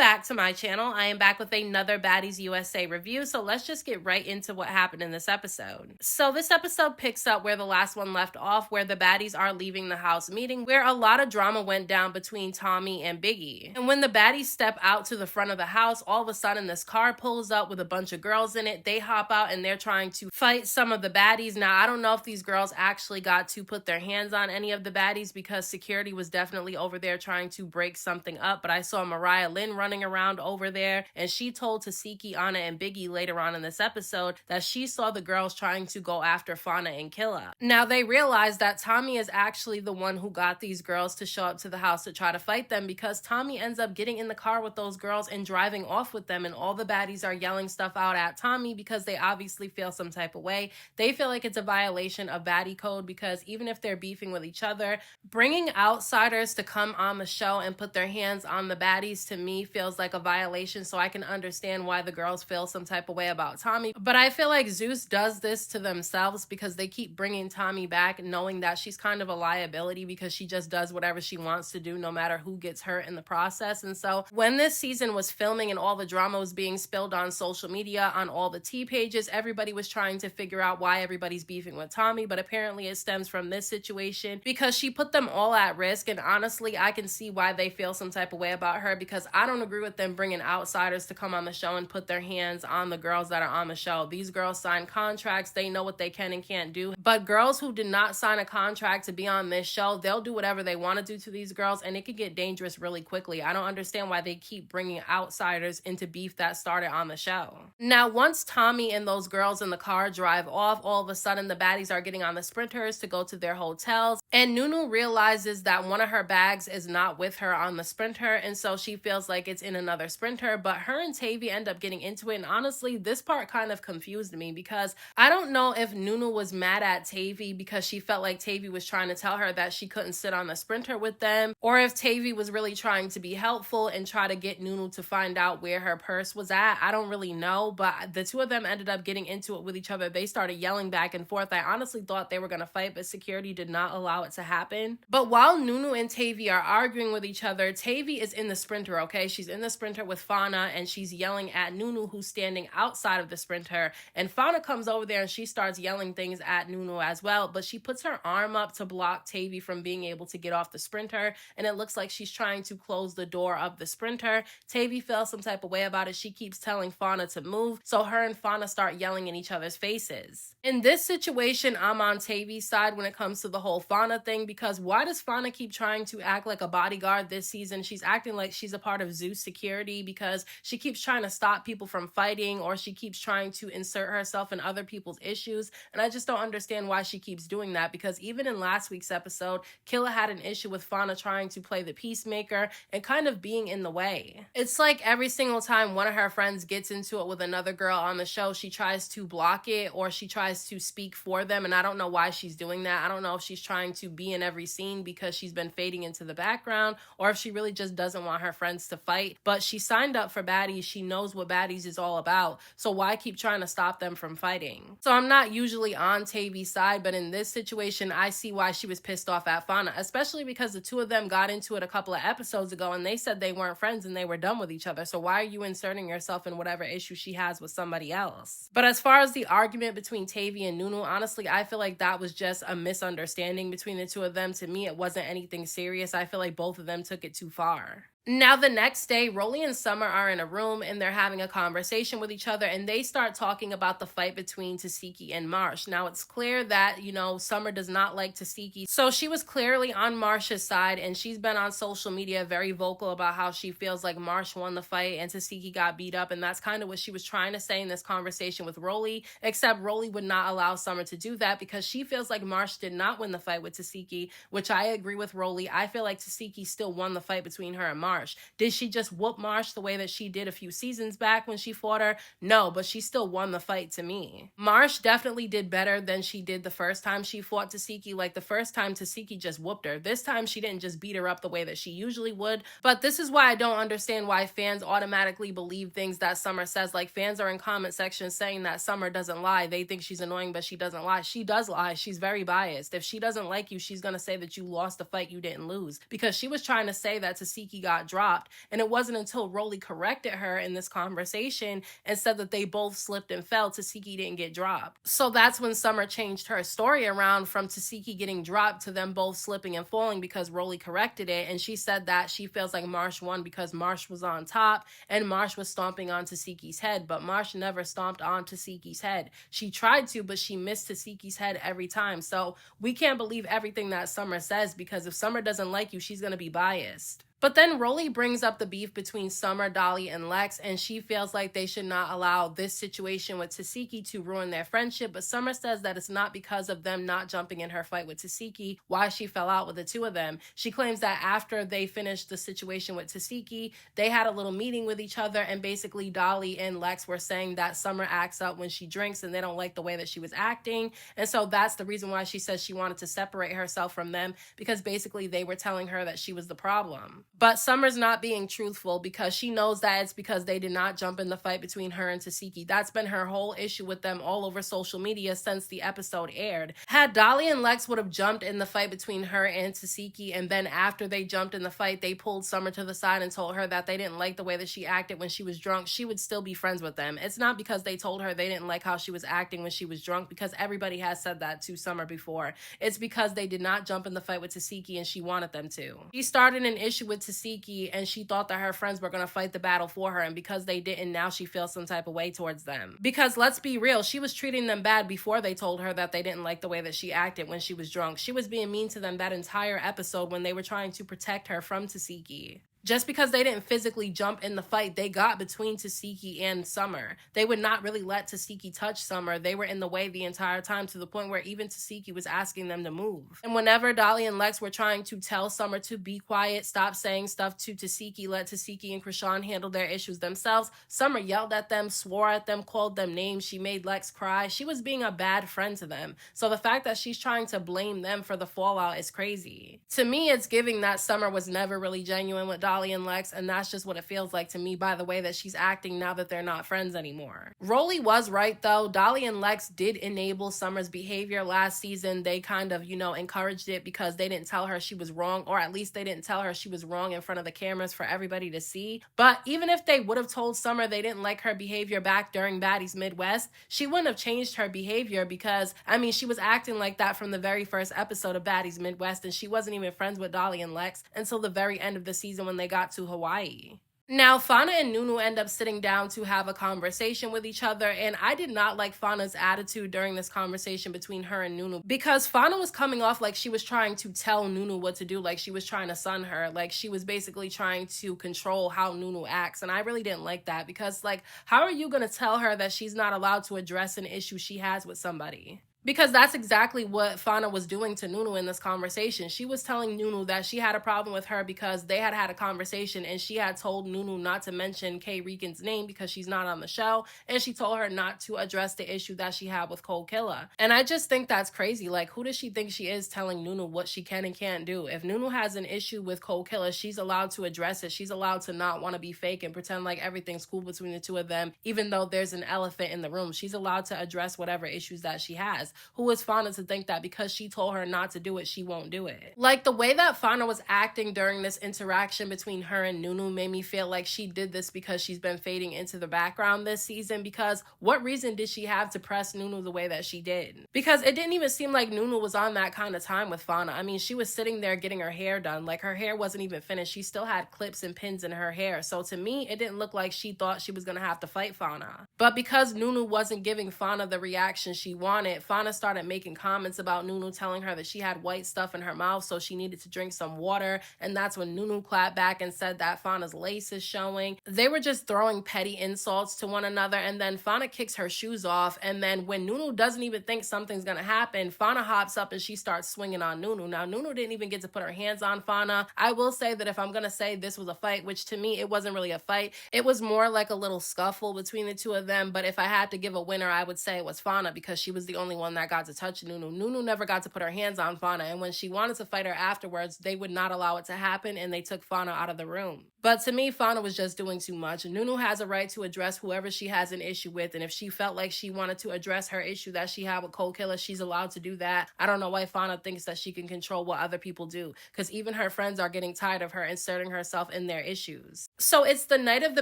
back to my channel. I am back with another Baddies USA review, so let's just get right into what happened in this episode. So this episode picks up where the last one left off, where the baddies are leaving the house meeting, where a lot of drama went down between Tommy and Biggie. And when the baddies step out to the front of the house, all of a sudden this car pulls up with a bunch of girls in it. They hop out and they're trying to fight some of the baddies. Now, I don't know if these girls actually got to put their hands on any of the baddies because security was definitely over there trying to break something up, but I saw Mariah Lynn running around over there, and she told Suki, Anna, and Biggie later on in this episode that she saw the girls trying to go after Fauna and Killa. Now they realize that Tommy is actually the one who got these girls to show up to the house to try to fight them, because Tommy ends up getting in the car with those girls and driving off with them, and all the baddies are yelling stuff out at Tommy because they obviously feel some type of way. They feel like it's a violation of baddie code, because even if they're beefing with each other, bringing outsiders to come on the show and put their hands on the baddies, to me, feels like a violation. So I can understand why the girls feel some type of way about Tommy, but I feel like Zeus does this to themselves because they keep bringing Tommy back knowing that she's kind of a liability, because she just does whatever she wants to do no matter who gets hurt in the process. And so when this season was filming and all the drama was being spilled on social media, on all the tea pages, everybody was trying to figure out why everybody's beefing with Tommy, but apparently it stems from this situation because she put them all at risk. And honestly, I can see why they feel some type of way about her, because I don't agree with them bringing outsiders to come on the show and put their hands on the girls that are on the show. These girls sign contracts, they know what they can and can't do, but girls who did not sign a contract to be on this show, they'll do whatever they want to do to these girls, and it could get dangerous really quickly. I don't understand why they keep bringing outsiders into beef that started on the show. Now, once Tommy and those girls in the car drive off, all of a sudden the baddies are getting on the sprinters to go to their hotels, and Nunu realizes that one of her bags is not with her on the sprinter, and so she feels like it's in another sprinter, but her and Tavii end up getting into it. And honestly, this part kind of confused me, because I don't know if Nunu was mad at Tavii because she felt like Tavii was trying to tell her that she couldn't sit on the sprinter with them, or if Tavii was really trying to be helpful and try to get Nunu to find out where her purse was at. I don't really know, but the two of them ended up getting into it with each other. They started yelling back and forth. I honestly thought they were going to fight, but security did not allow it to happen. But while Nunu and Tavii are arguing with each other, Tavii is in the sprinter, okay? She's in the sprinter with Fana, and she's yelling at Nunu, who's standing outside of the sprinter, and Fana comes over there and she starts yelling things at Nunu as well, but she puts her arm up to block Tavii from being able to get off the sprinter, and it looks like she's trying to close the door of the sprinter. Tavii feels some type of way about it. She keeps telling Fana to move, so her and Fana start yelling in each other's faces. In this situation, I'm on Tavii's side when it comes to the whole Fana thing, because why does Fana keep trying to act like a bodyguard this season? She's acting like she's a part of Zeus security because she keeps trying to stop people from fighting, or she keeps trying to insert herself in other people's issues, and I just don't understand why she keeps doing that, because even in last week's episode, Killa had an issue with Fana trying to play the peacemaker and kind of being in the way. It's like every single time one of her friends gets into it with another girl on the show, she tries to block it or she tries to speak for them, and I don't know why she's doing that. I don't know if she's trying to be in every scene because she's been fading into the background, or if she really just doesn't want her friends to fight. But she signed up for Baddies. She knows what Baddies is all about, so why keep trying to stop them from fighting? So I'm not usually on Tavii's side, but in this situation, I see why she was pissed off at Fana, especially because the two of them got into it a couple of episodes ago and they said they weren't friends and they were done with each other. So why are you inserting yourself in whatever issue she has with somebody else? But as far as the argument between Tavii and Nunu, honestly, I feel like that was just a misunderstanding between the two of them. To me, it wasn't anything serious. I feel like both of them took it too far. Now, the next day, Rolly and Summer are in a room and they're having a conversation with each other, and they start talking about the fight between Tasiki and Marsh. Now, it's clear that, Summer does not like Tasiki, so she was clearly on Marsh's side, and she's been on social media very vocal about how she feels like Marsh won the fight and Tasiki got beat up, and that's kind of what she was trying to say in this conversation with Rolly, except Rolly would not allow Summer to do that because she feels like Marsh did not win the fight with Tasiki, which I agree with Rolly. I feel like Tasiki still won the fight between her and Marsh. Did she just whoop Marsh the way that she did a few seasons back when she fought her? No, but she still won the fight to me. Marsh definitely did better than she did the first time she fought Tasiki. Like the first time, Tasiki just whooped her. This time, she didn't just beat her up the way that she usually would. But this is why I don't understand why fans automatically believe things that Summer says. Like, fans are in comment sections saying that Summer doesn't lie. They think she's annoying, but she doesn't lie. She does lie. She's very biased. If she doesn't like you, she's going to say that you lost the fight you didn't lose. Because she was trying to say that Tasiki got got dropped. And it wasn't until Rolly corrected her in this conversation and said that they both slipped and fell, Tasiki didn't get dropped. So that's when Summer changed her story around from Tasiki getting dropped to them both slipping and falling because Rolly corrected it. And she said that she feels like Marsh won because Marsh was on top and Marsh was stomping on Tasiki's head, but Marsh never stomped on Tasiki's head. She tried to, but she missed Tasiki's head every time. So we can't believe everything that Summer says, because if Summer doesn't like you, she's going to be biased. But then Rolly brings up the beef between Summer, Dolly, and Lex, and she feels like they should not allow this situation with Tasiki to ruin their friendship. But Summer says that it's not because of them not jumping in her fight with Tasiki why she fell out with the two of them. She claims that after they finished the situation with Tasiki, they had a little meeting with each other, and basically Dolly and Lex were saying that Summer acts up when she drinks and they don't like the way that she was acting. And so that's the reason why she says she wanted to separate herself from them, because basically they were telling her that she was the problem. But Summer's not being truthful because she knows that it's because they did not jump in the fight between her and Tasiki. That's been her whole issue with them all over social media since the episode aired. Had Dolly and Lex would have jumped in the fight between her and Tasiki, and then after they jumped in the fight, they pulled Summer to the side and told her that they didn't like the way that she acted when she was drunk, she would still be friends with them. It's not because they told her they didn't like how she was acting when she was drunk, because everybody has said that to Summer before. It's because they did not jump in the fight with Tasiki and she wanted them to. She started an issue with Tasiki and she thought that her friends were going to fight the battle for her, and because they didn't, now she feels some type of way towards them. Because let's be real, she was treating them bad before they told her that they didn't like the way that she acted when she was drunk. She was being mean to them that entire episode when they were trying to protect her from Tasiki. Just because they didn't physically jump in the fight, they got between Tasiki and Summer. They would not really let Tasiki touch Summer. They were in the way the entire time, to the point where even Tasiki was asking them to move. And whenever Dolly and Lex were trying to tell Summer to be quiet, stop saying stuff to Tasiki, let Tasiki and Krishan handle their issues themselves, Summer yelled at them, swore at them, called them names. She made Lex cry. She was being a bad friend to them. So the fact that she's trying to blame them for the fallout is crazy. To me, it's giving that Summer was never really genuine with Dolly and Lex, and that's just what it feels like to me by the way that she's acting now that they're not friends anymore. Rolly was right though. Dolly and Lex did enable Summer's behavior last season. They kind of, encouraged it because they didn't tell her she was wrong, or at least they didn't tell her she was wrong in front of the cameras for everybody to see. But even if they would have told Summer they didn't like her behavior back during Baddies Midwest, she wouldn't have changed her behavior, because, she was acting like that from the very first episode of Baddies Midwest, and she wasn't even friends with Dolly and Lex until the very end of the season when they got to Hawaii. Now, Fania and Nunu end up sitting down to have a conversation with each other, and I did not like Fania's attitude during this conversation between her and Nunu, because Fania was coming off like she was trying to tell Nunu what to do, like she was trying to son her, like she was basically trying to control how Nunu acts, and I really didn't like that, because, how are you going to tell her that she's not allowed to address an issue she has with somebody? Because that's exactly what Fania was doing to Nunu in this conversation. She was telling Nunu that she had a problem with her because they had had a conversation and she had told Nunu not to mention Kay Regan's name because she's not on the show, and she told her not to address the issue that she had with Cold Killer. And I just think that's crazy. Like, who does she think she is telling Nunu what she can and can't do? If Nunu has an issue with Cold Killer, she's allowed to address it. She's allowed to not want to be fake and pretend like everything's cool between the two of them, even though there's an elephant in the room. She's allowed to address whatever issues that she has. Who is Fania to think that because she told her not to do it, she won't do it? Like, the way that Fania was acting during this interaction between her and Nunu made me feel like she did this because she's been fading into the background this season, because what reason did she have to press Nunu the way that she did? Because it didn't even seem like Nunu was on that kind of time with Fania. She was sitting there getting her hair done. Like, her hair wasn't even finished. She still had clips and pins in her hair. So to me, it didn't look like she thought she was going to have to fight Fania. But because Nunu wasn't giving Fania the reaction she wanted, Fania started making comments about Nunu, telling her that she had white stuff in her mouth, so she needed to drink some water. And that's when Nunu clapped back and said that Fania's lace is showing. They were just throwing petty insults to one another, and then Fania kicks her shoes off, and then when Nunu doesn't even think something's gonna happen, Fania hops up and she starts swinging on Nunu. Now, Nunu didn't even get to put her hands on Fania. I will say that if I'm gonna say this was a fight, which to me it wasn't really a fight, it was more like a little scuffle between the two of them, but if I had to give a winner, I would say it was Fania, because she was the only one one that got to touch Nunu. Nunu never got to put her hands on Fana, and when she wanted to fight her afterwards, they would not allow it to happen, and they took Fana out of the room. But to me, Fana was just doing too much. Nunu has a right to address whoever she has an issue with, and if she felt like she wanted to address her issue that she had with Cold Killer, she's allowed to do that. I don't know why Fana thinks that she can control what other people do, because even her friends are getting tired of her inserting herself in their issues. So it's the night of the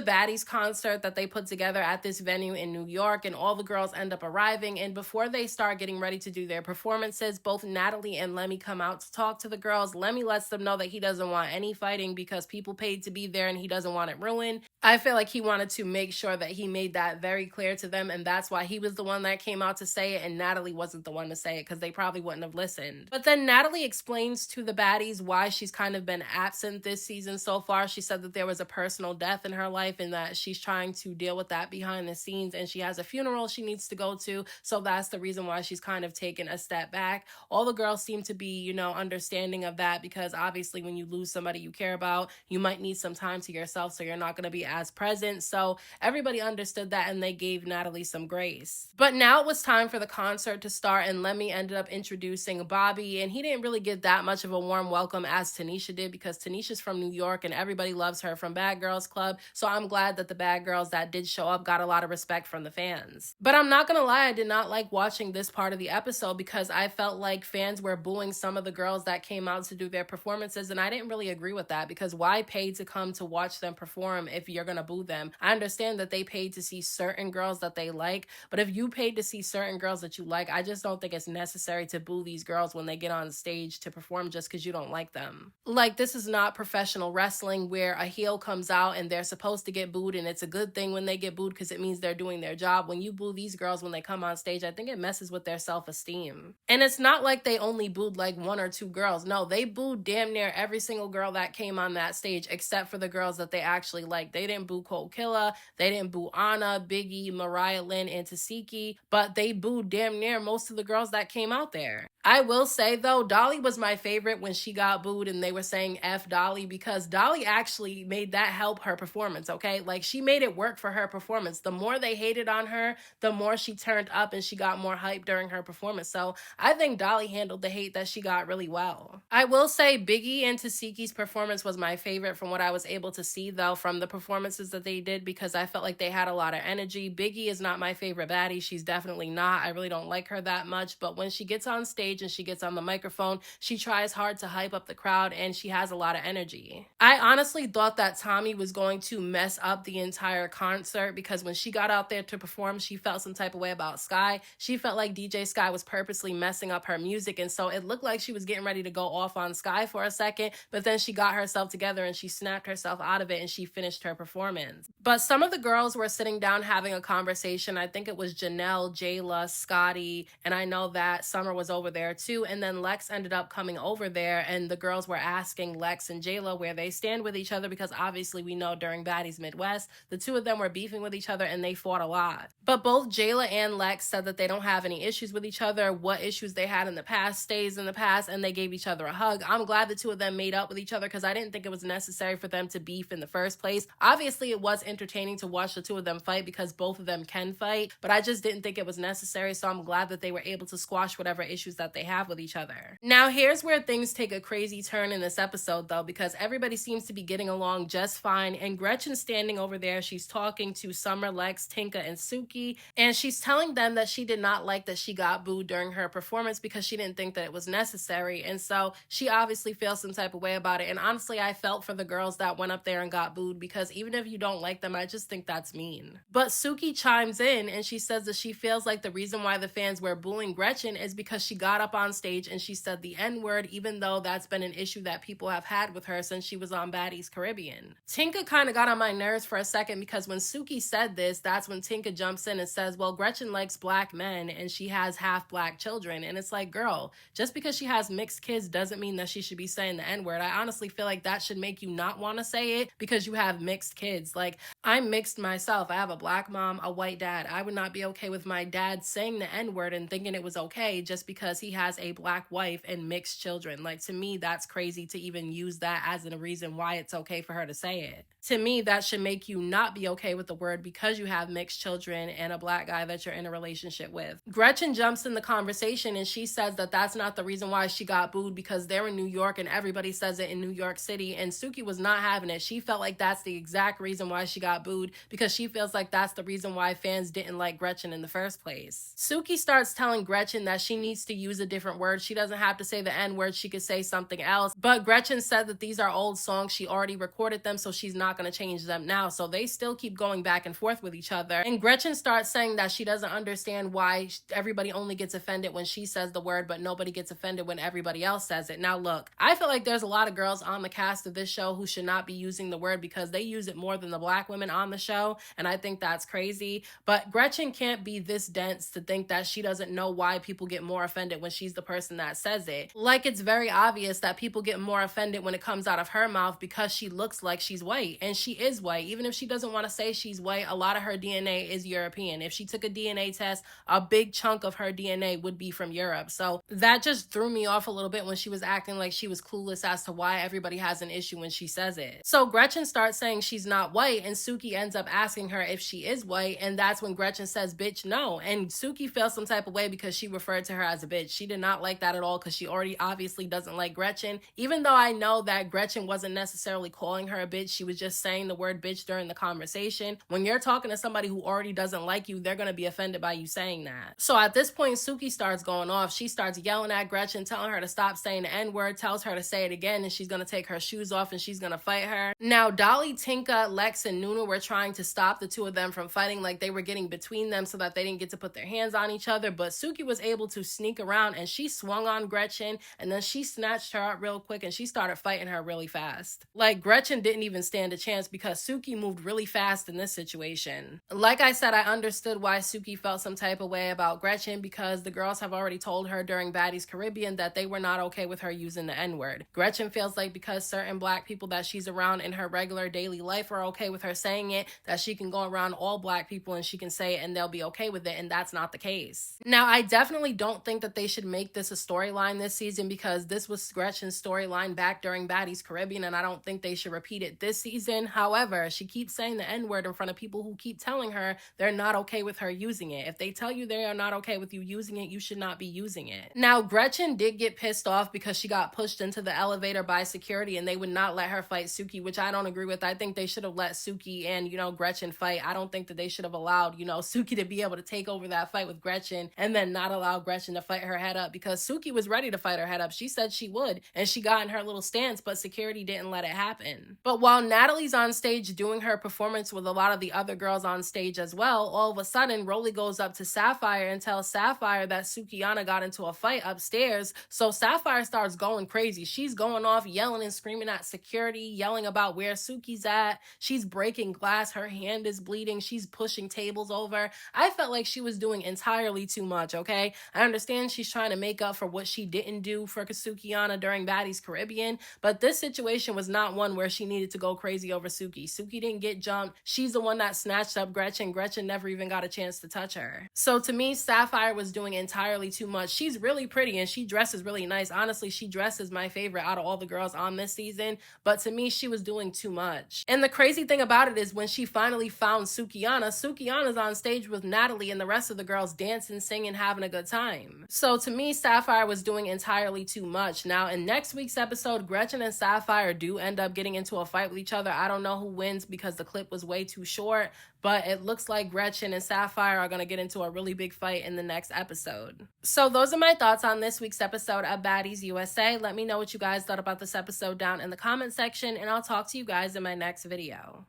Baddies concert that they put together at this venue in New York, and all the girls end up arriving, and before they start getting ready to do their performances, both Natalie and Lemmy come out to talk to the girls. Lemmy lets them know that he doesn't want any fighting because people paid to be there and he doesn't want it ruined. I feel like he wanted to make sure that he made that very clear to them, and that's why he was the one that came out to say it, and Natalie wasn't the one to say it because they probably wouldn't have listened. But then Natalie explains to the baddies why she's kind of been absent this season so far. She said that there was a personal death in her life and that she's trying to deal with that behind the scenes, and she has a funeral she needs to go to, so that's the reason why she's kind of taken a step back. All the girls seem to be, understanding of that, because obviously when you lose somebody you care about, you might need some time to yourself, so you're not going to be as present. So everybody understood that, and they gave Natalie some grace. But now it was time for the concert to start, and Lemmy ended up introducing Bobby, and he didn't really get that much of a warm welcome as Tanisha did, because Tanisha's from New York and everybody loves her from Bad Girls Club. So I'm glad that the bad girls that did show up got a lot of respect from the fans. But I'm not gonna lie, I did not like watching this part of the episode because I felt like fans were booing some of the girls that came out to do their performances, and I didn't really agree with that, because why pay to come to watch them perform if you're gonna boo them? I understand that they paid to see certain girls that they like, but if you paid to see certain girls that you like, I just don't think it's necessary to boo these girls when they get on stage to perform just because you don't like them. Like, this is not professional wrestling where a heel comes out and they're supposed to get booed, and it's a good thing when they get booed because it means they're doing their job. When you boo these girls when they come on stage, I think it messes with their self-esteem. And it's not like they only booed like one or two girls. No, they booed damn near every single girl that came on that stage except for the girls that they actually liked. They didn't boo Cold Killer, they didn't boo Anna, Biggie, Mariah Lynn, and Suki, but they booed damn near most of the girls that came out there. I will say though, Dolly was my favorite when she got booed and they were saying F Dolly, because Dolly actually made that help her performance, okay? Like, she made it work for her performance. The more they hated on her, the more she turned up and she got more hype during her performance. So I think Dolly handled the hate that she got really well. I will say Biggie and Tasiki's performance was my favorite from what I was able to see though from the performances that they did, because I felt like they had a lot of energy. Biggie is not my favorite baddie. She's definitely not. I really don't like her that much, but when she gets on stage and she gets on the microphone, she tries hard to hype up the crowd and she has a lot of energy. I honestly thought that Tommy was going to mess up the entire concert, because when she got out there to perform, she felt some type of way about Sky. She felt like DJ Sky was purposely messing up her music, and so it looked like she was getting ready to go off on Sky for a second, but then she got herself together and she snapped herself out of it and she finished her performance. But some of the girls were sitting down having a conversation. I think it was Janelle, Jayla, Scotty, and I know that Summer was over there too, and then Lex ended up coming over there, and the girls were asking Lex and Jayla where they stand with each other, because obviously we know during Baddies Midwest, the two of them were beefing with each other and they fought a lot. But both Jayla and Lex said that they don't have any issues with each other. What issues they had in the past stays in the past, and they gave each other a hug. I'm glad the two of them made up with each other, because I didn't think it was necessary for them to beef in the first place. Obviously it was entertaining to watch the two of them fight because both of them can fight, but I just didn't think it was necessary, so I'm glad that they were able to squash whatever issues that they have with each other. Now here's where things take a crazy turn in this episode though, because everybody seems to be getting along just fine, and Gretchen's standing over there. She's talking to Summer, Lex, Tinka, and Suki, and she's telling them that she did not like that she got booed during her performance because she didn't think that it was necessary, and so she obviously feels some type of way about it. And honestly, I felt for the girls that went up there and got booed, because even if you don't like them, I just think that's mean. But Suki chimes in and she says that she feels like the reason why the fans were booing Gretchen is because she got up on stage and she said the N-word, even though that's been an issue that people have had with her since she was on Baddies Caribbean. Tinka kind of got on my nerves for a second, because when Suki said this, that's when Tinka jumps in and says, well, Gretchen likes black men and she has half black children. And it's like, girl, just because she has mixed kids doesn't mean that she should be saying the N-word. I honestly feel like that should make you not want to say it because you have mixed kids. Like, I'm mixed myself. I have a black mom, a white dad. I would not be okay with my dad saying the N-word and thinking it was okay just because he has a black wife and mixed children. Like, to me, that's crazy to even use that as a reason why it's okay for her to say it. To me, that should make you not be okay with the word because you have mixed children and a black guy that you're in a relationship with. Gretchen jumps in the conversation and she says that that's not the reason why she got booed because they're in New York and everybody says it in New York City. And Suki was not having it. She felt like that's the exact reason why she got booed because she feels like that's the reason why fans didn't like Gretchen in the first place. Suki starts telling Gretchen that she needs to use a different word. She doesn't have to say the N word. She could say something else. But Gretchen said that these are old songs. She already recorded them, so she's not going to change them now. So they still keep going back and forth with each other. And Gretchen starts saying that she doesn't understand why everybody only gets offended when she says the word, but nobody gets offended when everybody else says it. Now, look, I feel like there's a lot of girls on the cast of this show who should not be using the word because they use it more than the black women on the show. And I think that's crazy. But Gretchen can't be this dense to think that she doesn't know why people get more offended when she's the person that says it. Like, it's very obvious that people get more offended when it comes out of her mouth because she looks like she's white, and she is white. Even if she doesn't want to say she's white, a lot of her DNA is European. If she took a DNA test, a big chunk of her DNA would be from Europe. So that just threw me off a little bit when she was acting like she was clueless as to why everybody has an issue when she says it. So Gretchen starts saying she's not white, and Suki ends up asking her if she is white, and that's when Gretchen says, bitch, no. And Suki feels some type of way because she referred to her as a bitch. She did not like that at all because she already obviously doesn't like Gretchen. Even though I know that Gretchen wasn't necessarily calling her a bitch, she was just saying the word bitch during the conversation. When you're talking to somebody who already doesn't like you, they're going to be offended by you saying that. So at this point, Suki starts going off. She starts yelling at Gretchen, telling her to stop saying the N-word, tells her to say it again, and she's going to take her shoes off and she's going to fight her. Now, Dolly, Tinka, Lex, and Nunu were trying to stop the two of them from fighting, like they were getting between them so that they didn't get to put their hands on each other, but Suki was able to sneak around and she swung on Gretchen, and then she snatched her up real quick and she started fighting her really fast. Like, Gretchen didn't even stand a chance because Suki moved really fast in this situation. Like I said, I understood why Suki felt some type of way about Gretchen because the girls have already told her during Baddies Caribbean that they were not okay with her using the N-word. Gretchen feels like because certain black people that she's around in her regular daily life are okay with her saying it, that she can go around all black people and she can say it and they'll be okay with it, and that's not the case. Now, I definitely don't think that they should make this a storyline this season because this was Gretchen's storyline back during Baddies Caribbean, and I don't think they should repeat it this season. However, she keeps saying the N-word in front of people who keep telling her they're not okay with her using it. If they tell you they are not okay with you using it, you should not be using it. Now, Gretchen did get pissed off because she got pushed into the elevator by security and they would not let her fight Suki, which I don't agree with. I think they should have let Suki and, Gretchen fight. I don't think that they should have allowed, Suki to be able to take over that fight with Gretchen and then not allow Gretchen to fight her head up because Suki was ready to fight her head up. She said she would, and she got in her little stance, but security didn't let it happen. But while Natalie's on stage doing her performance with a lot of the other girls on stage as well, all of a sudden, Rolly goes up to Sapphire and tells Sapphire that Sukiyana got into a fight upstairs. So Sapphire starts going crazy. She's going off, yelling and screaming at security, yelling about where Suki's at. She's breaking glass. Her hand is bleeding. She's pushing tables over. I felt like she was doing entirely too much, okay? I understand she's trying to make up for what she didn't do for Sukiyana during Baddies Caribbean, but this situation was not one where she needed to go crazy over Suki. Suki didn't get jumped. She's the one that snatched up Gretchen. Gretchen never even got a chance to touch her. So to me, Sapphire was doing entirely too much. She's really pretty and she dresses really nice. Honestly, she dresses my favorite out of all the girls on this season, but to me, she was doing too much. And the crazy thing about it is when she finally found Sukiyana's on stage with Natalie and the rest of the girls dancing, singing, having a good time. So to me, Sapphire was doing entirely too much. Now, in next week's episode, Gretchen and Sapphire do end up getting into a fight with each other. I don't know who wins because the clip was way too short, but it looks like Gretchen and Sapphire are going to get into a really big fight in the next episode. So those are my thoughts on this week's episode of Baddies USA. Let me know what you guys thought about this episode down in the comment section, and I'll talk to you guys in my next video.